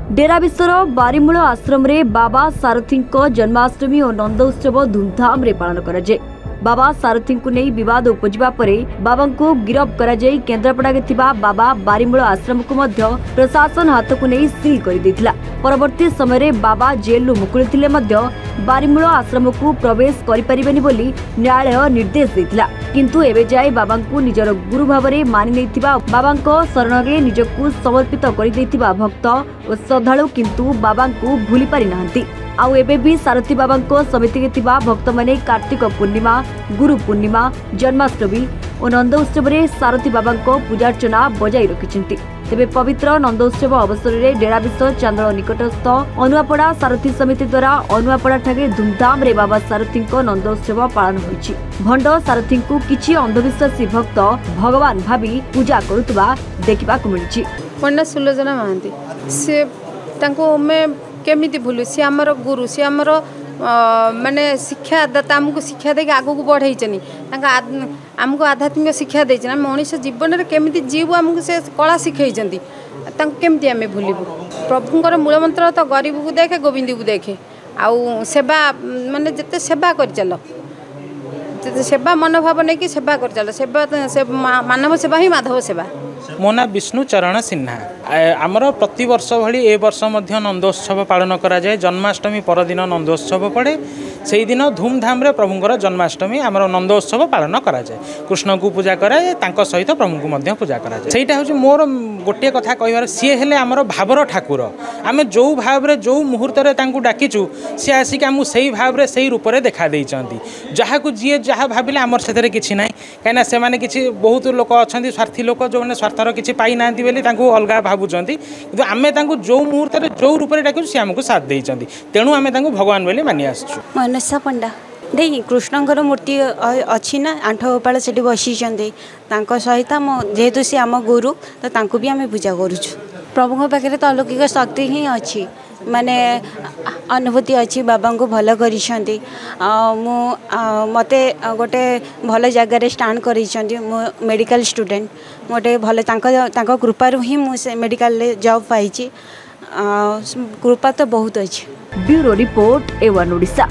डेरा विश्वर बारीमूल आश्रम रे बाबा सारथी जन्माष्टमी और नंद उत्सव धूमधाम रे पालन करा जाय। बाबा सारथी को नहीं विवाद उपजिबा परे बाबा को गिरफ्त करा जाय। केन्द्रापड़ा के थिबा बाबा बारीमूल आश्रम को मध्य प्रशासन हाथ को नहीं सील कर देथिला। परवर्ती समय रे बाबा जेल मुकुली थिले मध्य बारीमूल आश्रम को प्रवेश करि परिबेनी बोली न्यायालय निर्देश देथिला। किंतु एबे जाय बाबा को निजर गुरु भाव में मानि नैथिबा बाबा शरण रे निजकु समर्पित करि दैथिबा भक्त और श्रद्धालु किंतु बाबा को भूली पारि नाहंती। आउ एबे भी सारथी बाबा समिति के थिबा भक्त माने कार्तिक पूर्णिमा, गुरु पूर्णिमा, जन्माष्टमी और नंद उत्सव रे सारथी बाबा पूजार्चना बजाई रखिछंती। तेबे पवित्र नंद उत्सव अवसर में डेरा विश्व चांदल निकटस्थ अनुआपड़ा सारथी समिति द्वारा अनुआपड़ा ठाके धूमधाम रे बाबा सारथी नंदोत्सव पालन होइछि। भंड सारथी को किछि अंधविश्वासी भक्त भगवान भावी पूजा करुतबा देखिबा को मिलिछि। पंडा सुलोचना महांती से तांको में केमिति भूलु सी हमर गुरु सी हमर माने शिक्षादाता आमको शिक्षा देके आगु को बढ़ाइछनी आमको आध्यात्मिक शिक्षा देछन मनुष्य जीवन रे केमिति जीव आमको से कला शिखाइछंती तांको केमिति आमे भूलिबु। प्रभुंकर मूल मंत्र तो गरीब को देखे गोविंद को देखे आउ सेवा माने जते सेवा कर चलो सेवा मनोभाव नहीं कि सेवा कर चलो सेवा मानव सेवा ही माधव सेवा। मो ना विष्णु चरण सिन्हा आमर प्रति वर्ष भली ए वर्ष मध्य नंदोत्सव पालन करा जाए। जन्माष्टमी परदिन नंदोत्सव पड़े से दिन धूमधाम रे प्रभुंकर जन्माष्टमी आमर नंदोत्सव पालन करा जाए। कृष्ण को पूजा कराए तांको सहित प्रभु को मध्य पूजा करा जाए। सेटा होची मोर गोटे कथा कहबार सी हेले आमर भावर ठाकुर आमे जो भाव रे जो मुहूर्त रे तांको डाकिचु सी आसिक आमु सही भाव रे सही रूप रे देखा देइचंती। जहा को जीए जहा भाबिले आमर सेतरे किछि नाही काइना से माने किछि बहुत लोक अछंती स्वार्थी लोक जो माने स्वार्थर किछि पाई नांती बेली तांको अलगा भाबुचंती किंतु आमे तांको जो मुहूर्त रे जो रूप रे डाकिचु सी हमको साथ देइचंती तेणु आमे तांको भगवान बेली मानि आसछु। मनसा पंडा देखिए कृष्णଙ୍କର मूर्ति अच्छी ना आठ गोपाल से बसी सहित जेहेतु सी आम गुरु तो तांको भी आम पूजा करुछु। प्रभु पाखे तो अलौकिक शक्ति ही अच्छी माने अनुभूति अच्छी बाबा को भल कर मते गोटे भल जगार स्टाण कर मेडिकल स्टूडेंट गोटे भल कृपारू ही मुझे मेडिकल जॉब पाई कृपा तो बहुत अच्छी। Bureau report A1 Odisha.